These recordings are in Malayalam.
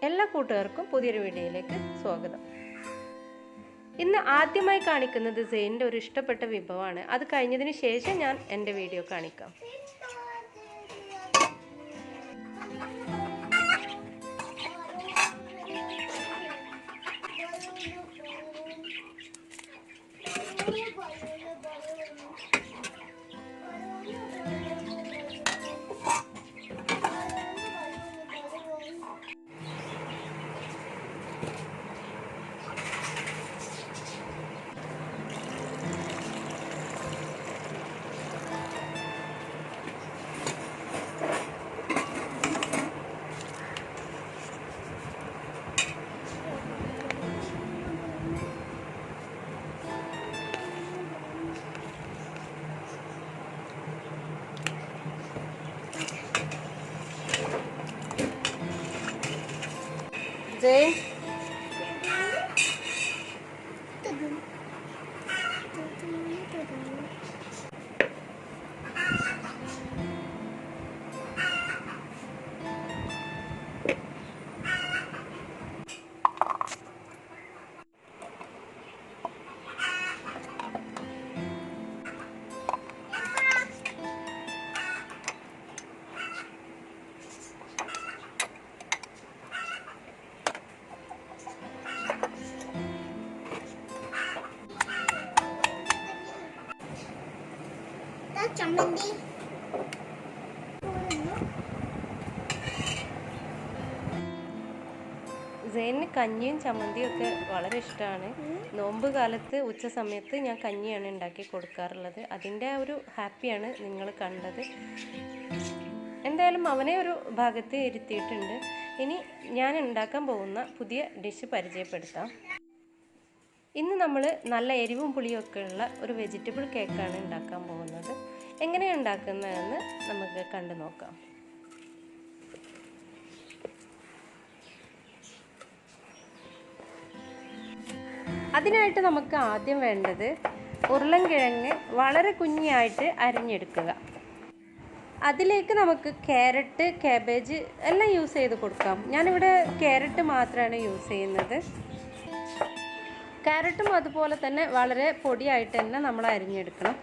എല്ലാ കൂട്ടുകാർക്കും പുതിയൊരു വീഡിയോയിലേക്ക് സ്വാഗതം. ഇന്ന് ആദ്യമായി കാണിക്കുന്നത് സെയിൻ്റെ ഒരു ഇഷ്ടപ്പെട്ട വിഭവമാണ്. അത് കഴിഞ്ഞതിന് ശേഷം ഞാൻ എൻ്റെ വീഡിയോ കാണിക്കാം. Jane, ചമ്മന്തി സെയിന് കഞ്ഞിയും ചമ്മന്തിയും ഒക്കെ വളരെ ഇഷ്ടമാണ്. നോമ്പ് കാലത്ത് ഉച്ച സമയത്ത് ഞാൻ കഞ്ഞിയാണ് ഉണ്ടാക്കി കൊടുക്കാറുള്ളത്. അതിൻ്റെ ആ ഒരു ഹാപ്പിയാണ് നിങ്ങൾ കണ്ടത്. എന്തായാലും അവനെ ഒരു ഭാഗത്ത് ഇരുത്തിയിട്ടുണ്ട്. ഇനി ഞാൻ ഉണ്ടാക്കാൻ പോകുന്ന പുതിയ ഡിഷ് പരിചയപ്പെടുത്താം. ഇന്ന് നമ്മൾ നല്ല എരിവും പുളിയും ഒക്കെ ഉള്ള ഒരു വെജിറ്റബിൾ കേക്കാണ് ഉണ്ടാക്കാൻ പോകുന്നത്. എങ്ങനെയാണ് ഉണ്ടാക്കുന്നതെന്ന് നമുക്ക് കണ്ടു നോക്കാം. അതിനായിട്ട് നമുക്ക് ആദ്യം വേണ്ടത് ഉരുളൻകിഴങ്ങ് വളരെ കുഞ്ഞായിട്ട് അരിഞ്ഞെടുക്കുക. അതിലേക്ക് നമുക്ക് ക്യാരറ്റ്, കാബേജ് എല്ലാം യൂസ് ചെയ്ത് കൊടുക്കാം. ഞാനിവിടെ ക്യാരറ്റ് മാത്രമാണ് യൂസ് ചെയ്യുന്നത്. ക്യാരറ്റും അതുപോലെ തന്നെ വളരെ പൊടിയായിട്ട് തന്നെ നമ്മൾ അരിഞ്ഞെടുക്കണം.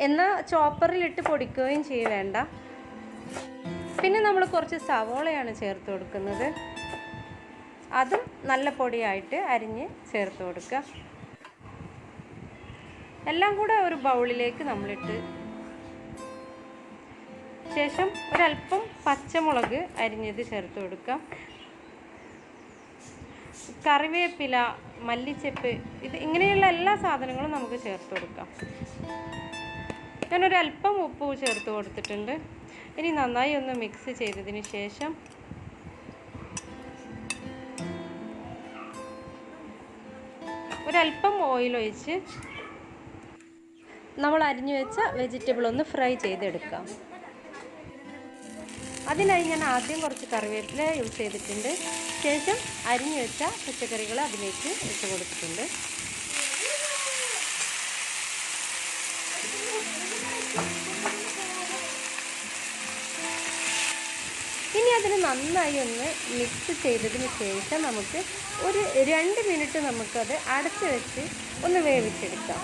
എന്നാൽ ചോപ്പറിലിട്ട് പൊടിക്കുകയും വേണ്ട. പിന്നെ നമ്മൾ കുറച്ച് സവോളയാണ് ചേർത്ത് കൊടുക്കുന്നത്. അതും നല്ല പൊടിയായിട്ട് അരിഞ്ഞ് ചേർത്ത് കൊടുക്കുക. എല്ലാം കൂടെ ഒരു ബൗളിലേക്ക് നമ്മളിട്ട് ശേഷം ഒരല്പം പച്ചമുളക് അരിഞ്ഞത് ചേർത്ത് കൊടുക്കാം. കറിവേപ്പില, മല്ലിച്ചപ്പ്, ഇങ്ങനെയുള്ള എല്ലാ സാധനങ്ങളും നമുക്ക് ചേർത്ത് കൊടുക്കാം. ഞാനൊരല്പം ഉപ്പ് ചേർത്ത് കൊടുത്തിട്ടുണ്ട്. ഇനി നന്നായി ഒന്ന് മിക്സ് ചെയ്തതിന് ശേഷം ഒരല്പം ഓയിൽ ഒഴിച്ച് നമ്മൾ അരിഞ്ഞു വെച്ച വെജിറ്റബിൾ ഒന്ന് ഫ്രൈ ചെയ്തെടുക്കാം. അതിനായി ഞാൻ ആദ്യം കുറച്ച് കറിവേപ്പില യൂസ് ചെയ്തിട്ടുണ്ട്. ശേഷം അരിഞ്ഞു വെച്ച പച്ചക്കറികൾ അതിലേക്ക് ഇട്ട് കൊടുത്തിട്ടുണ്ട്. ഇനി അതിന് നന്നായി ഒന്ന് മിക്സ് ചെയ്തതിന് ശേഷം നമുക്ക് ഒരു 2 മിനിറ്റ് നമുക്കത് അടച്ച് വെച്ച് ഒന്ന് വേവിച്ചെടുക്കാം.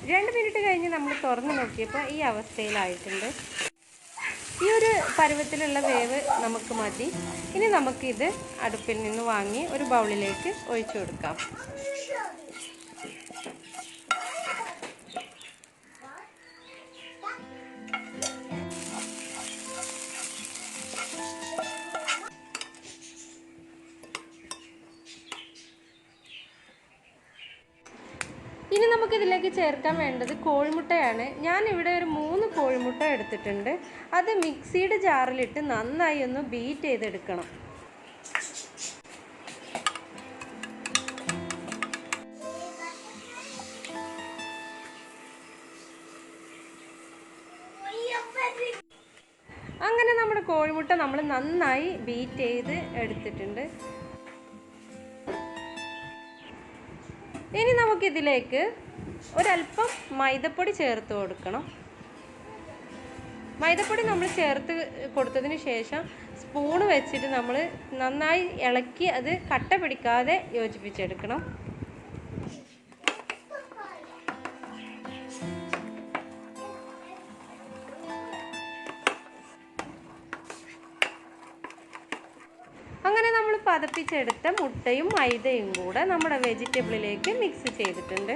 2 മിനിറ്റ് കഴിഞ്ഞ് നമ്മൾ തുറന്ന് നോക്കിയപ്പോൾ ഈ അവസ്ഥയിലായിട്ടുണ്ട്. ഈ ഒരു പരുവത്തിലുള്ള വേവ് നമുക്ക് മതി. ഇനി നമുക്കിത് അടുപ്പിൽ നിന്ന് വാങ്ങി ഒരു ബൗളിലേക്ക് ഒഴിച്ചു കൊടുക്കാം. ഇനി നമുക്കിതിലേക്ക് ചേർക്കാൻ വേണ്ടത് കോഴിമുട്ടയാണ്. ഞാനിവിടെ ഒരു 3 കോഴിമുട്ട എടുത്തിട്ടുണ്ട്. അത് മിക്സിയുടെ ജാറിലിട്ട് നന്നായി ഒന്ന് ബീറ്റ് ചെയ്തെടുക്കണം. അങ്ങനെ നമ്മുടെ കോഴിമുട്ട നമ്മൾ നന്നായി ബീറ്റ് ചെയ്ത് എടുത്തിട്ടുണ്ട്. ഇനി നമുക്കിതിലേക്ക് ഒരല്പം മൈദപ്പൊടി ചേർത്ത് കൊടുക്കണം. മൈദപ്പൊടി നമ്മൾ ചേർത്ത് കൊടുത്തതിന് ശേഷം സ്പൂണ് വെച്ചിട്ട് നമ്മൾ നന്നായി ഇളക്കി അത് കട്ട പിടിക്കാതെ യോജിപ്പിച്ചെടുക്കണം. അങ്ങനെ നമ്മൾ പതപ്പിച്ചെടുത്ത മുട്ടയും മൈദയും കൂടെ നമ്മുടെ വെജിറ്റബിളിലേക്ക് മിക്സ് ചെയ്തിട്ടുണ്ട്.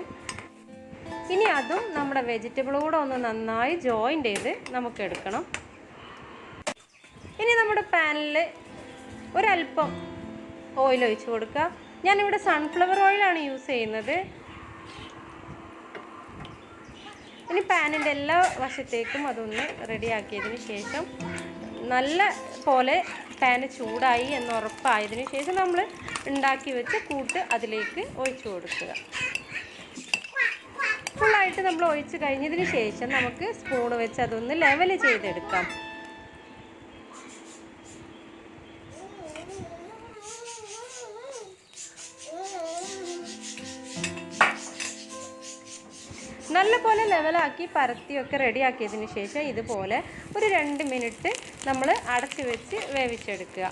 ഇനി അതും നമ്മുടെ വെജിറ്റബിൾ കൂടെ ഒന്ന് നന്നായി ജോയിൻ്റ് ചെയ്ത് നമുക്ക് എടുക്കണം. ഇനി നമ്മുടെ പാനിൽ ഒരല്പം ഓയിൽ ഒഴിച്ച് കൊടുക്കുക. ഞാനിവിടെ സൺഫ്ലവർ ഓയിലാണ് യൂസ് ചെയ്യുന്നത്. ഇനി പാനിൻ്റെ എല്ലാ വശത്തേക്കും അതൊന്ന് റെഡിയാക്കിയതിന് ശേഷം നല്ല പോലെ പാന് ചൂടായി എന്ന് ഉറപ്പായതിനു ശേഷം നമ്മൾ ഉണ്ടാക്കി വെച്ച കൂട്ട് അതിലേക്ക് ഒഴിച്ചു കൊടുക്കുക. ഫുള്ളായിട്ട് നമ്മൾ ഒഴിച്ച് കഴിഞ്ഞതിന് ശേഷം നമുക്ക് സ്പൂൺ വെച്ച് അതൊന്ന് ലെവൽ ചെയ്തെടുക്കാം. നല്ലപോലെ ലെവലാക്കി പരത്തിയൊക്കെ റെഡിയാക്കിയതിന് ശേഷം ഇതുപോലെ ഒരു 2 മിനിറ്റ് നമ്മൾ അടച്ച് വെച്ച് വേവിച്ചെടുക്കുക.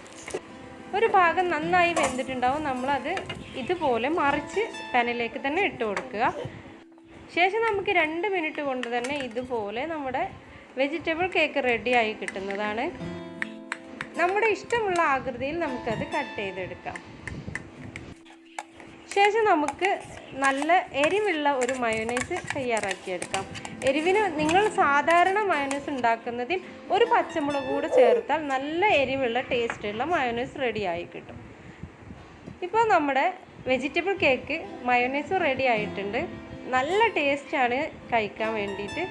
ഒരു ഭാഗം നന്നായി വെന്തിട്ടുണ്ടാവും. നമ്മളത് ഇതുപോലെ മറിച്ച് പാനിലേക്ക് തന്നെ ഇട്ട് കൊടുക്കുക. ശേഷം നമുക്ക് 2 മിനിറ്റ് കൊണ്ട് തന്നെ ഇതുപോലെ നമ്മുടെ വെജിറ്റബിൾ കേക്ക് റെഡിയായി കിട്ടുന്നതാണ്. നമ്മുടെ ഇഷ്ടമുള്ള ആകൃതിയിൽ നമുക്കത് കട്ട് ചെയ്തെടുക്കാം. ശേഷം നമുക്ക് നല്ല എരിവുള്ള ഒരു മയോനൈസ് തയ്യാറാക്കിയെടുക്കാം. എരിവിന് നിങ്ങൾ സാധാരണ മയോനൈസ് ഉണ്ടാക്കുന്നതിൽ ഒരു പച്ചമുളക് കൂടെ ചേർത്താൽ നല്ല എരിവുള്ള ടേസ്റ്റുള്ള മയോനൈസ് റെഡിയായി കിട്ടും. ഇപ്പോൾ നമ്മുടെ വെജിറ്റബിൾ കേക്ക് മയോനൈസ് റെഡി ആയിട്ടുണ്ട്. നല്ല ടേസ്റ്റാണ് കഴിക്കാൻ വേണ്ടിയിട്ട്.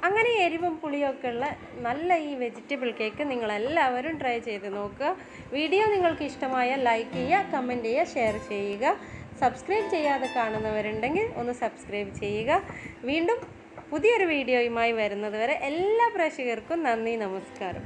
അങ്ങനെ എരിവും പുളിയൊക്കെ ഉള്ള നല്ല ഈ വെജിറ്റബിൾ കേക്ക് നിങ്ങളെല്ലാവരും ട്രൈ ചെയ്ത് നോക്കുക. വീഡിയോ നിങ്ങൾക്ക് ഇഷ്ടമായാൽ ലൈക്ക് ചെയ്യുക, കമൻറ്റ് ചെയ്യുക, ഷെയർ ചെയ്യുക. സബ്സ്ക്രൈബ് ചെയ്യാതെ കാണുന്നവരുണ്ടെങ്കിൽ ഒന്ന് സബ്സ്ക്രൈബ് ചെയ്യുക. വീണ്ടും പുതിയൊരു വീഡിയോയുമായി വരുന്നത് വരെ എല്ലാ പ്രേക്ഷകർക്കും നന്ദി, നമസ്കാരം.